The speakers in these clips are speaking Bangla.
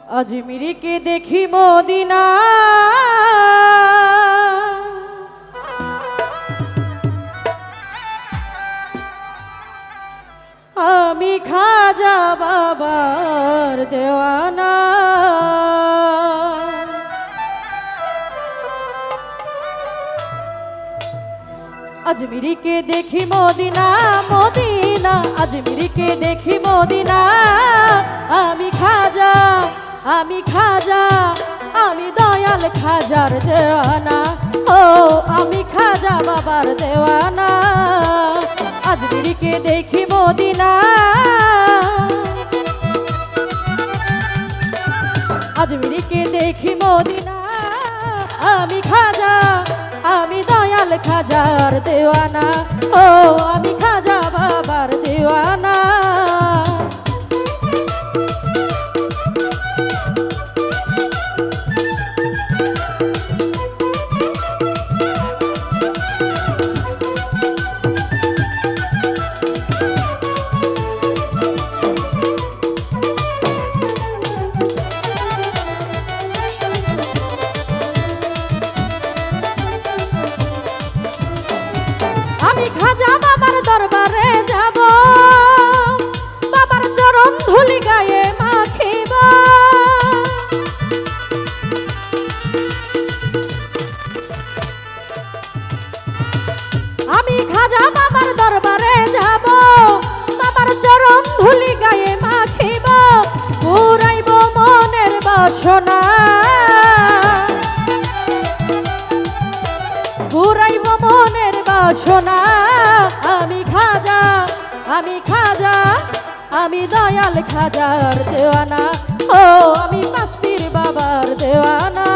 আজমিরিকে দেখি মদিনা আমি খাজা বাবার দেওয়ানা। আজমিরিকে দেখি মদিনা মদিনা, আজমিরিকে দেখি মদিনা আমি খাজা আমি দয়াল খাজার দেওয়ানা। ও আমি খাজা বাবার দেওয়ানা। আজমিরিকে দেখি মদিনা, আজমিরিকে দেখি মদিনা আমি খাজা আমি দয়াল খাজার দেওয়ানা। ও আমি খাজা বাবার দেওয়ানা। আমি খাজা বাবার দরবারে যাব, বাবার চরণ ধুলি গায়ে মাখিব। আমি খাজা বাবার দরবারে যাব, বাবার চরণ ধুলি গায়ে মাখিব। পুরাইব মনের বাসনা, পুরাইব মনের বাসনা। আমি দয়াল খাজার দেওয়ানা। ও আমি পাঁচপীর বাবার দেওয়ানা।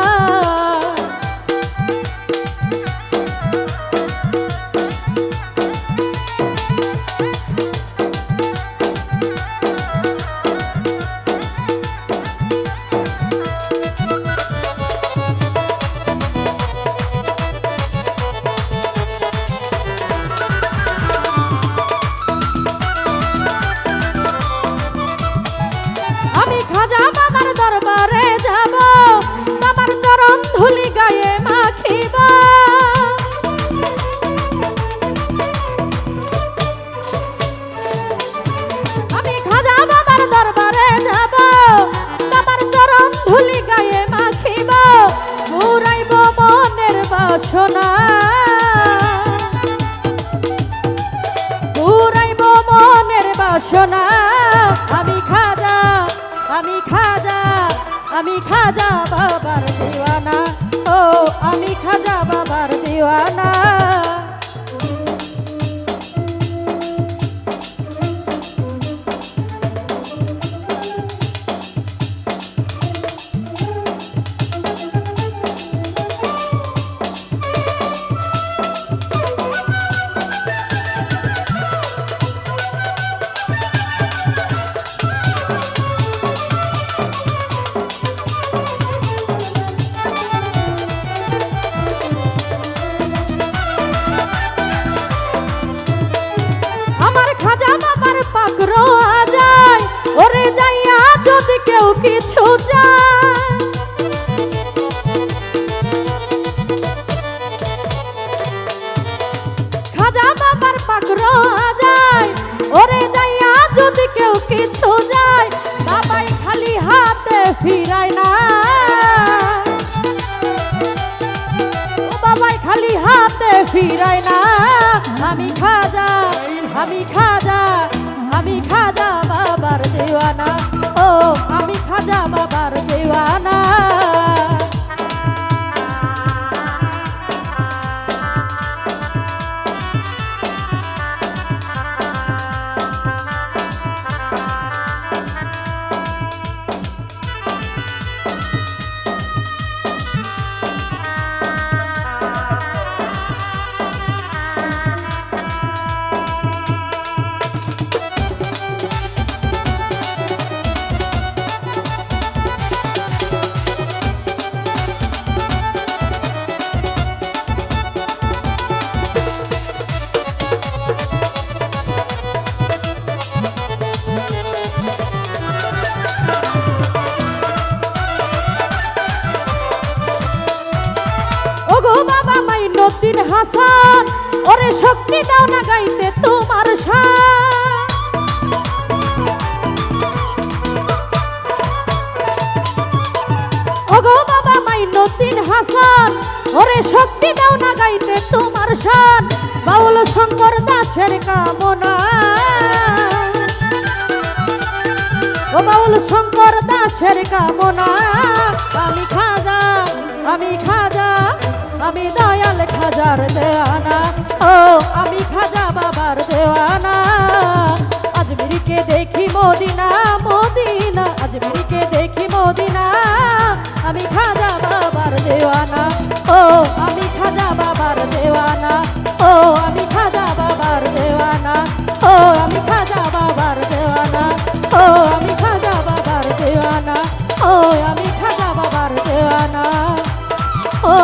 খাজা বাবার দরবারে যাব, বাবার চরণ ধুলি গায়ে মাখিব। আমি খাজা বাবার দরবারে যাব, বাবার চরণ ধুলি গায়ে মাখিব। পুরাইব মনের বাসনা, পুরাইব মনের বাসনা। আমি খাজা বাবার দেওয়ানা। ও আমি খাজা বাবার দেওয়ানা। খাজা বাবার পাকড়ো যায়, ওরে যাইয়া যদি কেউ কিছু যায়। খাজা বাবার পাকড়ো যায়, ওরে যাইয়া যদি কেউ কিছু যায়। বাবাই খালি হাতে ফিরায় না, বাবাই খালি হাতে ফিরায় না। আমি খাজা বাবার দেওয়ানা। ও আমি খাজা বাবার দেওয়ানা। মাইনুদ্দিন হাসান ওরে শক্তি দাও না গাইতে তোমার শান। ওগো বাবা মাইনুদ্দিন হাসান ওরে শক্তি দাও না গাইতে তোমার শান। বাউল শঙ্কর দাসের কামনা, ও বাউল শঙ্কর দাসের কামনা। আমি খাজা, আমি খাজা, আমি দয়াল খাজার দেওয়ানা। ও আমি খাজা বাবার দেওয়ানা। আজমিরকে দেখি মদিনা, মদিনা, আজমিরকে দেখি মদিনা। আমি খাজা বাবার দেওয়ানা। ও আমি খাজা বাবার দেওয়ানা। ও আমি খাজা বাবার দেওয়ানা। ও আমি খাজা বাবার দেওয়ানা। ও আমি খাজা বাবার দেওয়ানা। ও আমি খাজা বাবার দেওয়ানা। ও